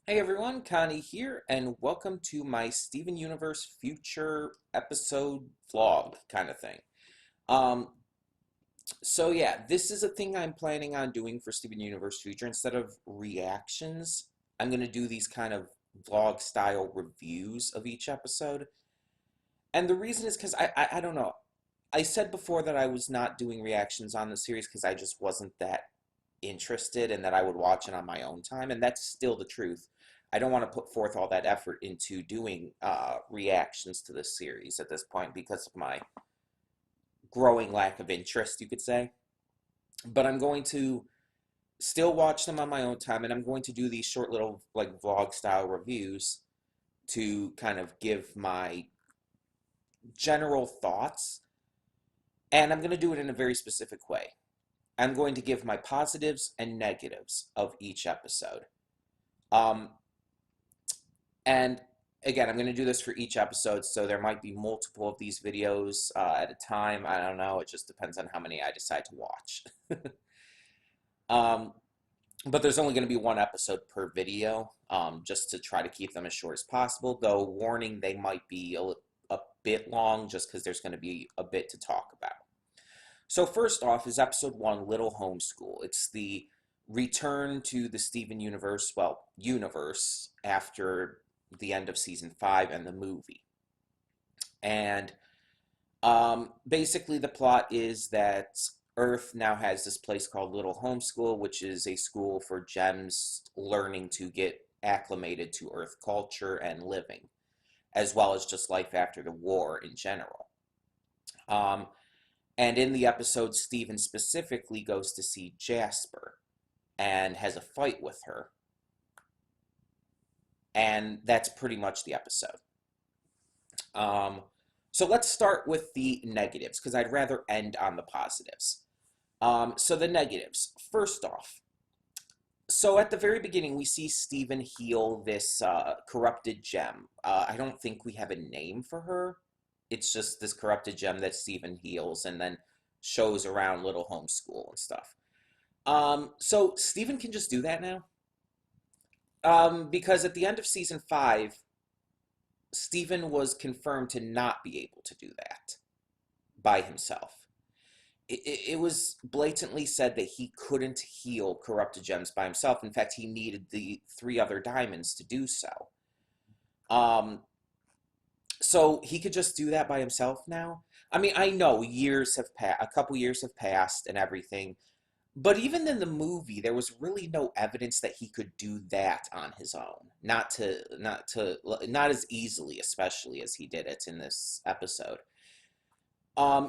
Hey everyone, Connie here, and welcome to my Steven Universe future episode vlog kind of thing. Um, so yeah, this is a thing I'm planning on doing for Steven Universe future. Instead of reactions, I'm gonna do these kind of vlog style reviews of each episode. And the reason is because I don't know. I said before that I was not doing reactions on the series because I just wasn't that interested and that I would watch it on my own time, and that's still the truth. I don't want to put forth all that effort into doing reactions to this series at this point because of my growing lack of interest, you could say. But I'm going to still watch them on my own time, and I'm going to do these short little like vlog style reviews to kind of give my general thoughts, and I'm going to do it in a very specific way. I'm going to give my positives and negatives of each episode. Um, And again, I'm going to do this for each episode, so there might be multiple of these videos at a time. I don't know. It just depends on how many I decide to watch. um, but there's only going to be one episode per video, just to try to keep them as short as possible. Though, warning, they might be a bit long just because there's going to be a bit to talk about. So first off is episode 1, Little Homeschool. It's the return to the Steven universe, well, universe, after the end of season 5 and the movie. And basically, the plot is that Earth now has this place called Little Homeschool, which is a school for gems learning to get acclimated to Earth culture and living, as well as just life after the war in general. Um, and in the episode, Steven specifically goes to see Jasper and has a fight with her. And that's pretty much the episode. Um, so let's start with the negatives because I'd rather end on the positives. So the negatives. First off, so at the very beginning, we see Steven heal this corrupted gem. I don't think we have a name for her. It's just this corrupted gem that Steven heals and then shows around Little Homeschool and stuff. So Steven can just do that now. Because at the end of season 5, Steven was confirmed to not be able to do that by himself. It was blatantly said that he couldn't heal corrupted gems by himself. In fact, he needed the 3 other diamonds to do so. Um, so he could just do that by himself now. I mean, I know years have passed, a couple years have passed and everything, but even in the movie, there was really no evidence that he could do that on his own. Not as easily, especially as he did it in this episode.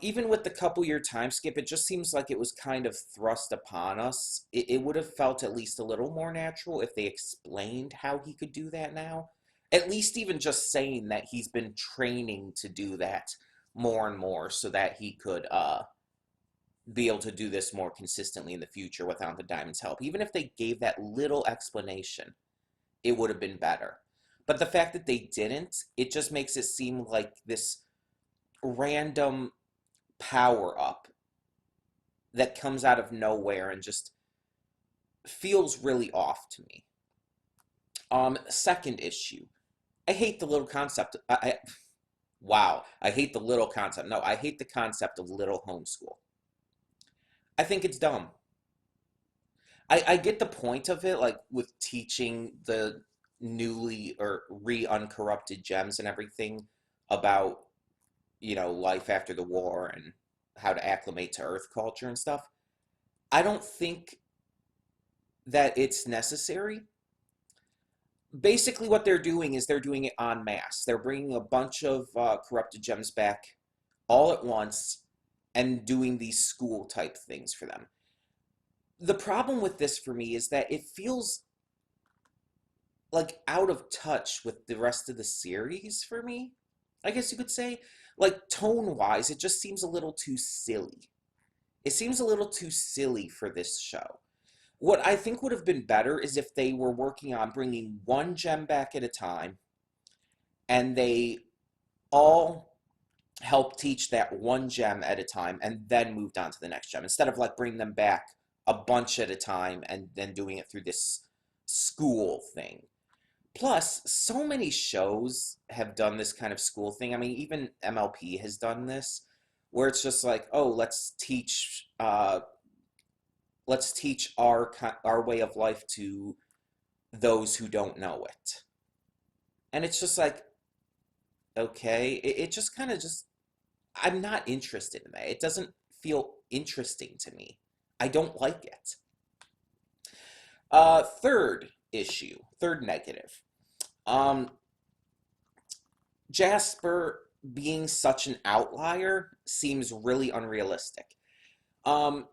Even with the couple year time skip, it just seems like it was kind of thrust upon us. It would have felt at least a little more natural if they explained how he could do that now. At least even just saying that he's been training to do that more and more so that he could be able to do this more consistently in the future without the Diamond's help. Even if they gave that little explanation, it would have been better. But the fact that they didn't, it just makes it seem like this random power up that comes out of nowhere and just feels really off to me. Second issue, I hate the little concept. Wow, I hate the little concept. No, I hate the concept of Little Homeschool. I think it's dumb. I get the point of it, like with teaching the newly or re-uncorrupted gems and everything about, life after the war and how to acclimate to Earth culture and stuff. I don't think that it's necessary. Basically, what they're doing is they're doing it en masse. They're bringing a bunch of corrupted gems back all at once and doing these school type things for them. The problem with this for me is that it feels like out of touch with the rest of the series for me. I guess you could say, like tone wise, it just seems a little too silly. It seems a little too silly for this show. What I think would have been better is if they were working on bringing one gem back at a time and they all help teach that one gem at a time and then moved on to the next gem instead of like bringing them back a bunch at a time and then doing it through this school thing. Plus, so many shows have done this kind of school thing. I mean, even MLP has done this, where it's just like, oh, let's teach our way of life to those who don't know it. And it's just like, okay, it just kind of just I'm not interested in that. It doesn't feel interesting to me. I don't like it. Third negative. Um, Jasper being such an outlier seems really unrealistic. Um,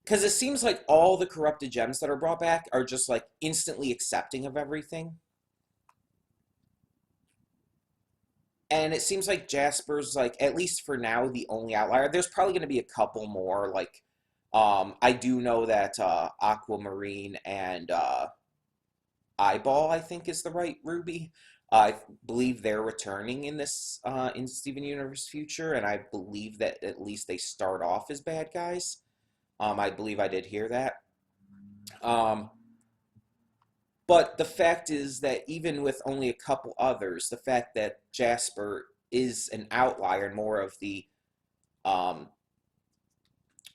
because it seems like all the corrupted gems that are brought back are just like instantly accepting of everything. And it seems like Jasper's like, at least for now, the only outlier. There's probably going to be a couple more. Like, I do know that Aquamarine and Eyeball, I think, is the right Ruby. I believe they're returning in this in Steven Universe Future, and I believe that at least they start off as bad guys. I believe I did hear that. Um, but the fact is that even with only a couple others, the fact that Jasper is an outlier and um,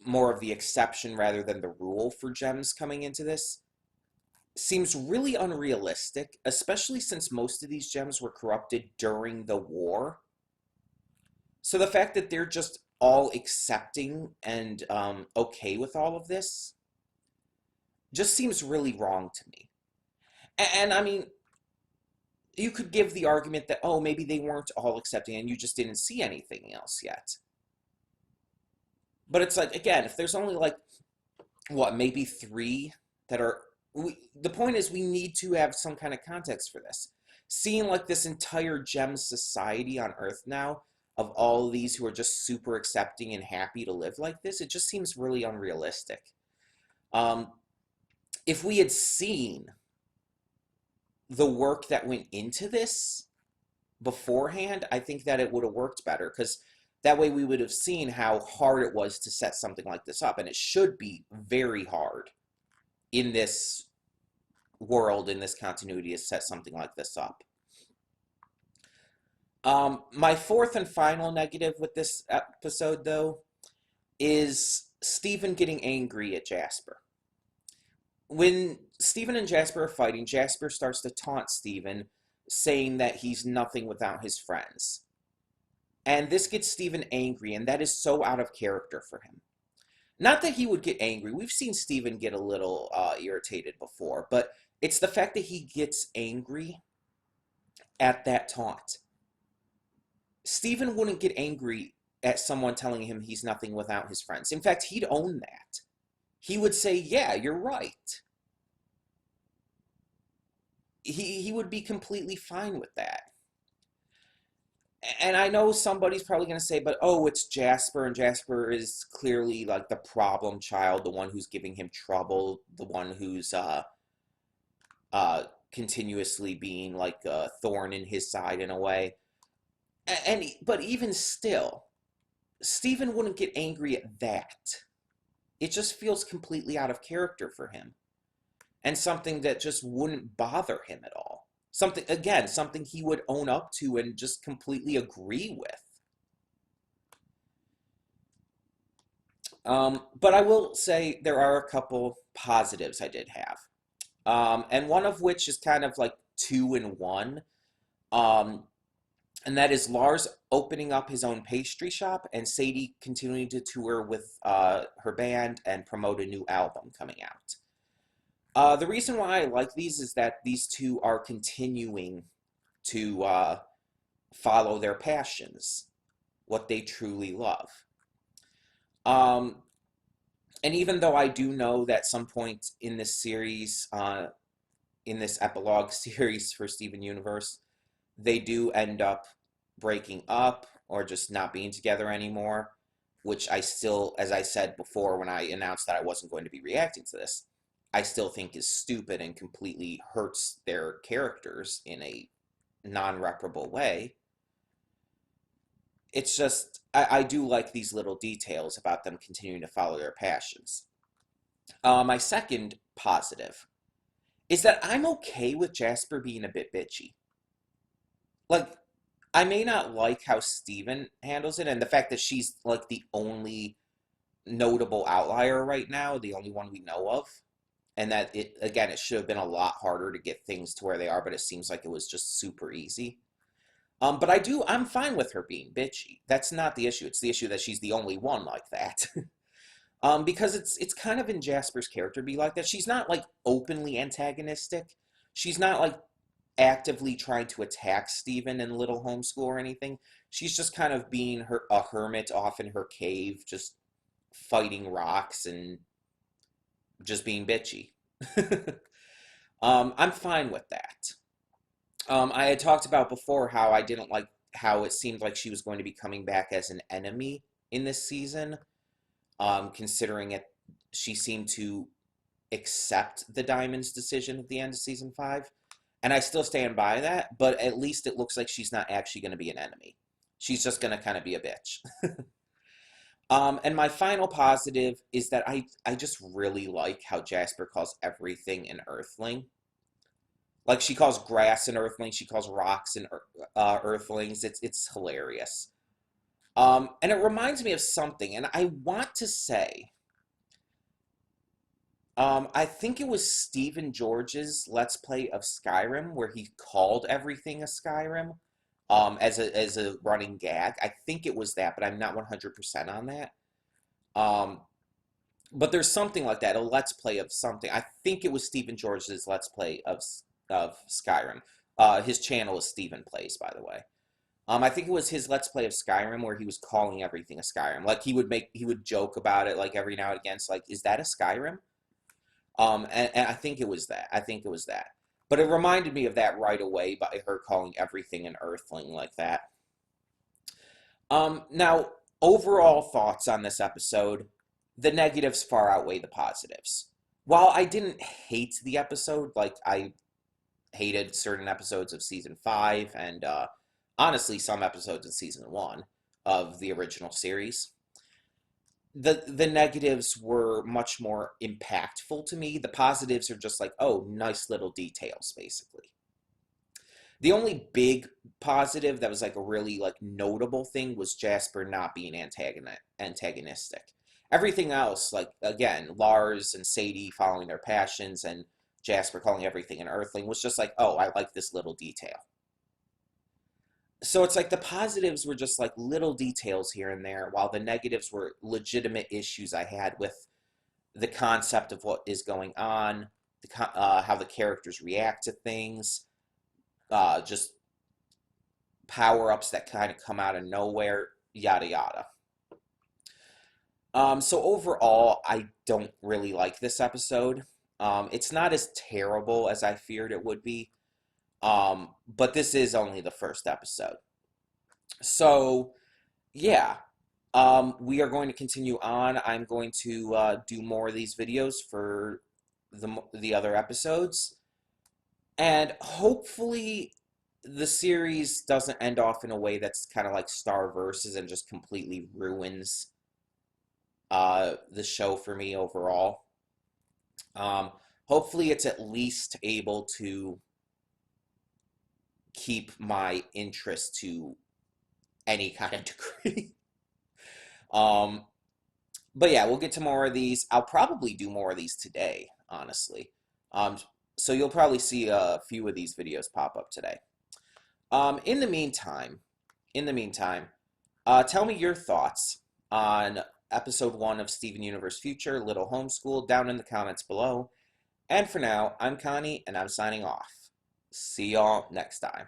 more of the exception rather than the rule for gems coming into this seems really unrealistic, especially since most of these gems were corrupted during the war. So the fact that they're just all accepting and okay with all of this just seems really wrong to me. And I mean, you could give the argument that, oh, maybe they weren't all accepting and you just didn't see anything else yet. But it's like, again, if there's only like, what, maybe three that are. The point is, we need to have some kind of context for this. Seeing like this entire gem society on Earth now, of all of these who are just super accepting and happy to live like this, it just seems really unrealistic. Um, if we had seen the work that went into this beforehand, I think that it would have worked better because that way we would have seen how hard it was to set something like this up. And it should be very hard in this world, in this continuity, to set something like this up. My fourth and final negative with this episode, though, is Steven getting angry at Jasper. When Steven and Jasper are fighting, Jasper starts to taunt Steven, saying that he's nothing without his friends. And this gets Steven angry, and that is so out of character for him. Not that he would get angry. We've seen Steven get a little irritated before, but it's the fact that he gets angry at that taunt. Steven wouldn't get angry at someone telling him he's nothing without his friends. In fact, he'd own that. He would say, yeah, you're right. He would be completely fine with that. And I know somebody's probably going to say, but oh, it's Jasper, and Jasper is clearly like the problem child, the one who's giving him trouble, the one who's continuously being like a thorn in his side in a way. But even still, Steven wouldn't get angry at that. It just feels completely out of character for him, and something that just wouldn't bother him at all. Something he would own up to and just completely agree with. But I will say there are a couple positives I did have. And one of which is kind of like two in one. And that is Lars opening up his own pastry shop and Sadie continuing to tour with her band and promote a new album coming out. The reason why I like these is that these two are continuing to follow their passions, what they truly love. And even though I do know that some point in this series, in this epilogue series for Steven Universe, they do end up breaking up or just not being together anymore, which I still, as I said before when I announced that I wasn't going to be reacting to this, I still think is stupid and completely hurts their characters in a non-reparable way. It's just, I do like these little details about them continuing to follow their passions. My second positive is that I'm okay with Jasper being a bit bitchy. Like, I may not like how Steven handles it, and the fact that she's like the only notable outlier right now, the only one we know of, and that it again, it should have been a lot harder to get things to where they are, but it seems like it was just super easy. But I'm fine with her being bitchy. That's not the issue. It's the issue that she's the only one like that. Because it's kind of in Jasper's character to be like that. She's not like openly antagonistic. She's not like actively trying to attack Steven in Little Homeschool or anything. She's just kind of being a hermit off in her cave, just fighting rocks and just being bitchy. I'm fine with that. I had talked about before how I didn't like how it seemed like she was going to be coming back as an enemy in this season, considering it, she seemed to accept the Diamond's decision at the end of season 5. And I still stand by that, but at least it looks like she's not actually going to be an enemy. She's just going to kind of be a bitch. And my final positive is that I just really like how Jasper calls everything an Earthling. Like, she calls grass an Earthling, she calls rocks an Earthlings. It's hilarious. And it reminds me of something, and I want to say, I think it was Stephen George's Let's Play of Skyrim where he called everything a Skyrim, as a running gag. I think it was that, but I'm not 100% on that. Um, but there's something like that, a Let's Play of something. I think it was Stephen George's Let's Play of Skyrim. His channel is Stephen Plays, by the way. I think it was his Let's Play of Skyrim where he was calling everything a Skyrim. Like, he would joke about it, like, every now and again. It's like, is that a Skyrim? And I think it was that. I think it was that. But it reminded me of that right away by her calling everything an Earthling like that. Now, overall thoughts on this episode, the negatives far outweigh the positives. While I didn't hate the episode, like I hated certain episodes of season 5 and honestly some episodes of season 1 of the original series, the negatives were much more impactful to me. The positives are just like, oh, nice little details, basically. The only big positive that was like a really like notable thing was Jasper not being antagonistic. Everything else, like again, Lars and Sadie following their passions and Jasper calling everything an Earthling, was just like, oh, I like this little detail. So it's like the positives were just like little details here and there, while the negatives were legitimate issues I had with the concept of what is going on, how the characters react to things, just power-ups that kind of come out of nowhere, yada yada. So overall, I don't really like this episode. It's not as terrible as I feared it would be. But this is only the first episode. So, yeah, we are going to continue on. I'm going to do more of these videos for the other episodes. And hopefully the series doesn't end off in a way that's kind of like Star Versus and just completely ruins the show for me overall. Hopefully it's at least able to keep my interest to any kind of degree. But yeah, we'll get to more of these. I'll probably do more of these today, honestly. So you'll probably see a few of these videos pop up today. In the meantime, tell me your thoughts on episode 1 of Steven Universe Future, Little Homeschool, down in the comments below. And for now, I'm Connie, and I'm signing off. See y'all next time.